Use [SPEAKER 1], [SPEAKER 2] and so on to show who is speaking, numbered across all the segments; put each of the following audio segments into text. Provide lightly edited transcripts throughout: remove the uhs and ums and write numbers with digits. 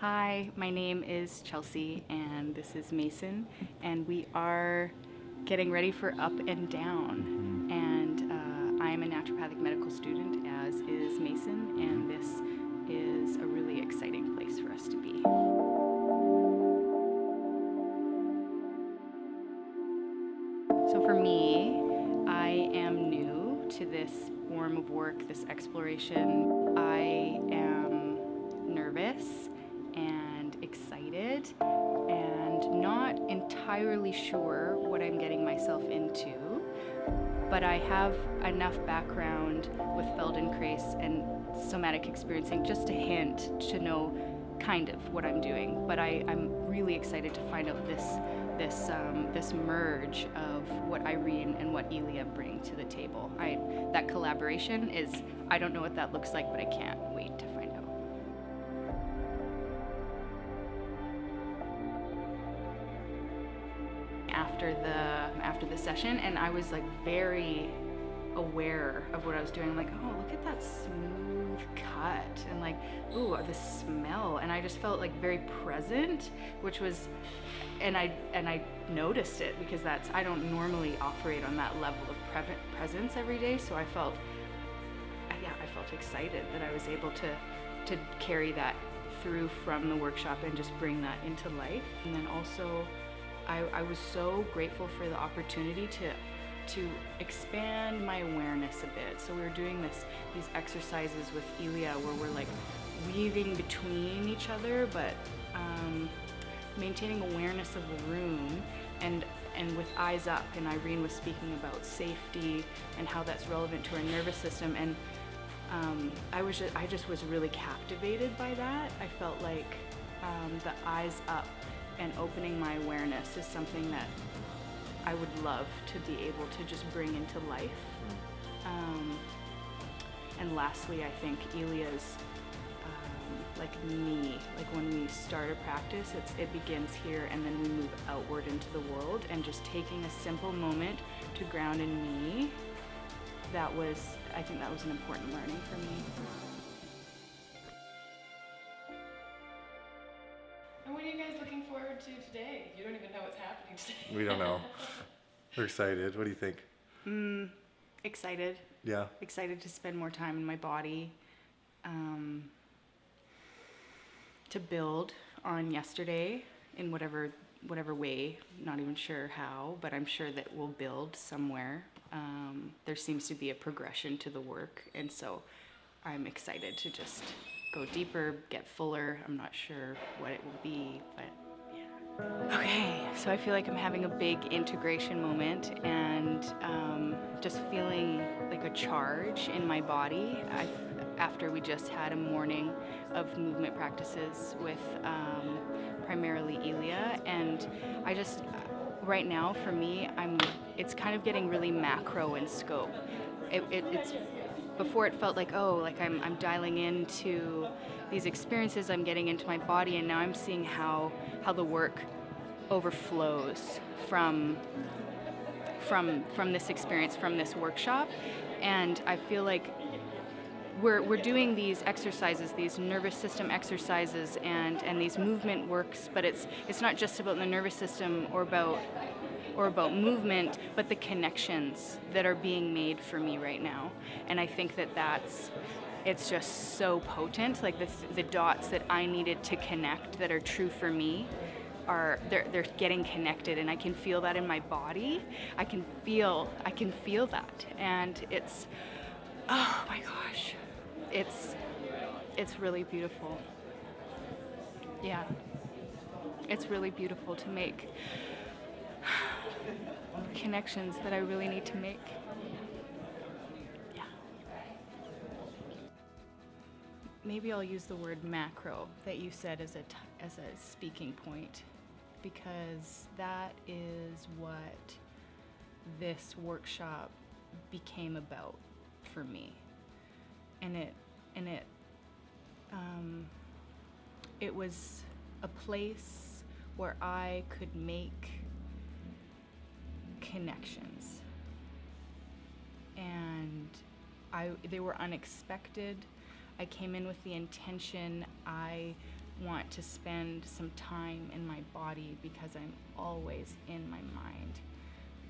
[SPEAKER 1] Hi, my name is Chelsea and this is Mason, and we are getting ready for Up and Down. And I'm a naturopathic medical student, as is Mason, and this is a really exciting place for us to be. So for me, I am new to this form of work, this exploration. I am nervous and excited and not entirely sure what I'm getting myself into, but I have enough background with Feldenkrais and Somatic Experiencing just a hint to know kind of what I'm doing. But I'm really excited to find out this merge of what Irene and what Elia bring to the table. That collaboration is, I don't know what that looks like, but I can't wait to find out. After the session, and I was like very aware of what I was doing. I'm like, oh, look at that smooth cut, and like, ooh, the smell, and I just felt like very present, which was, and I noticed it because I don't normally operate on that level of presence every day, so I felt excited that I was able to carry that through from the workshop and just bring that into life. And then also I was so grateful for the opportunity to expand my awareness a bit. So we were doing these exercises with Elia where we're like weaving between each other, but maintaining awareness of the room and with eyes up. And Irene was speaking about safety and how that's relevant to our nervous system. And I just was really captivated by that. I felt like the eyes up and opening my awareness is something that I would love to be able to just bring into life. And lastly, I think Elia's like me, like when we start a practice, it begins here and then we move outward into the world, and just taking a simple moment to ground in me, I think that was an important learning for me.
[SPEAKER 2] And what are you guys looking forward to today? You don't even know what's happening today.
[SPEAKER 3] We don't know. We're excited. What do you think?
[SPEAKER 1] Excited.
[SPEAKER 3] Yeah.
[SPEAKER 1] Excited to spend more time in my body, to build on yesterday in whatever way, not even sure how, but I'm sure that we'll build somewhere. There seems to be a progression to the work, and so I'm excited to just go deeper, get fuller. I'm not sure what it will be, but yeah. Okay, so I feel like I'm having a big integration moment, and just feeling like a charge in my body after we just had a morning of movement practices with primarily Elia. And I just, right now for me, it's kind of getting really macro in scope. It's before it felt like, oh, like I'm dialing into these experiences, I'm getting into my body, and now I'm seeing how the work overflows from this experience, from this workshop. And I feel like we're doing these exercises, these nervous system exercises and these movement works, but it's not just about the nervous system or about movement, but the connections that are being made for me right now. And I think it's just so potent. Like the dots that I needed to connect that are true for me they're getting connected, and I can feel that in my body. I can feel that, and it's, oh my gosh, it's really beautiful. Yeah, it's really beautiful to make connections that I really need to make. Yeah. Maybe I'll use the word macro that you said as a speaking point, because that is what this workshop became about for me. And it was a place where I could make connections, and they were unexpected. I came in with the intention. I want to spend some time in my body because I'm always in my mind.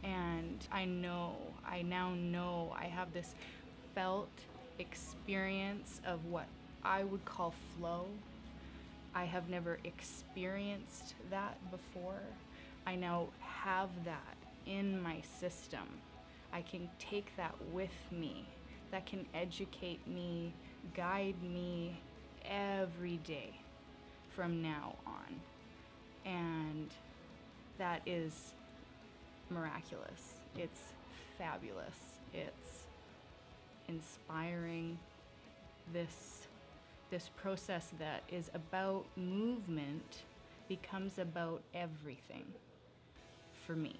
[SPEAKER 1] And I now know I have this felt experience of what I would call flow. I have never experienced that before. I now have that in my system. I can take that with me. That can educate me, guide me every day from now on. And that is miraculous. It's fabulous. It's inspiring. This process that is about movement becomes about everything for me.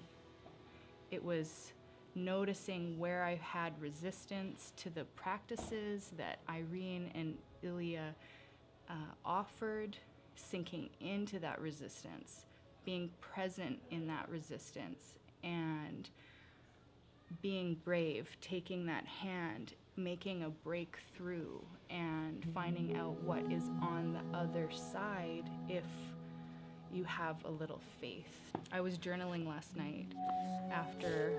[SPEAKER 1] It was noticing where I had resistance to the practices that Irene and Elia offered, sinking into that resistance, being present in that resistance, and being brave, taking that hand, making a breakthrough, and finding out what is on the other side if you have a little faith. I was journaling last night after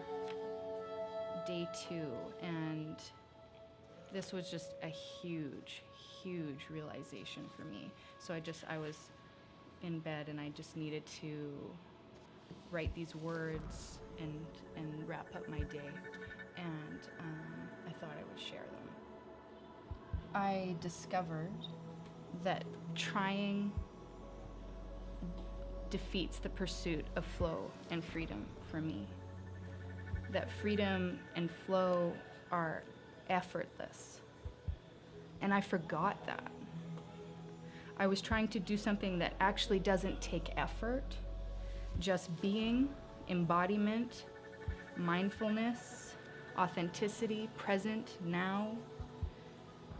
[SPEAKER 1] day 2, and this was just a huge realization for me. So I was in bed and I just needed to write these words and wrap up my day, and I thought I would share them. I discovered that trying defeats the pursuit of flow and freedom for me. That freedom and flow are effortless. And I forgot that. I was trying to do something that actually doesn't take effort, just being, embodiment, mindfulness, authenticity, present now.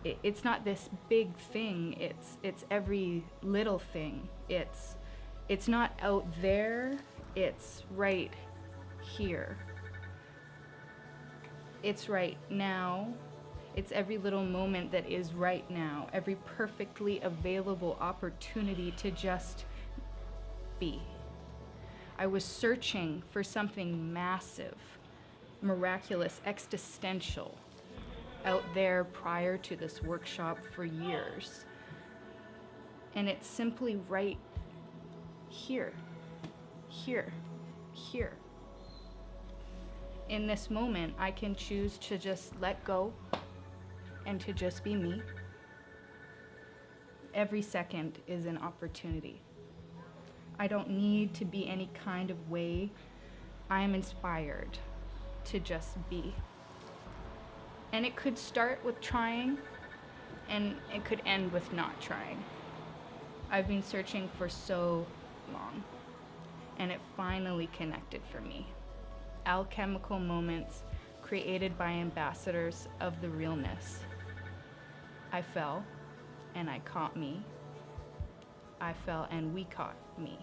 [SPEAKER 1] It's not this big thing, it's every little thing. It's not out there, it's right here. It's right now. It's every little moment that is right now, every perfectly available opportunity to just be. I was searching for something massive, miraculous, existential out there prior to this workshop for years. And it's simply right here, here, here. In this moment, I can choose to just let go and to just be me. Every second is an opportunity. I don't need to be any kind of way. I am inspired to just be. And it could start with trying, and it could end with not trying. I've been searching for so long, and it finally connected for me. Alchemical moments created by ambassadors of the realness. I fell, and I caught me. I fell, and we caught me.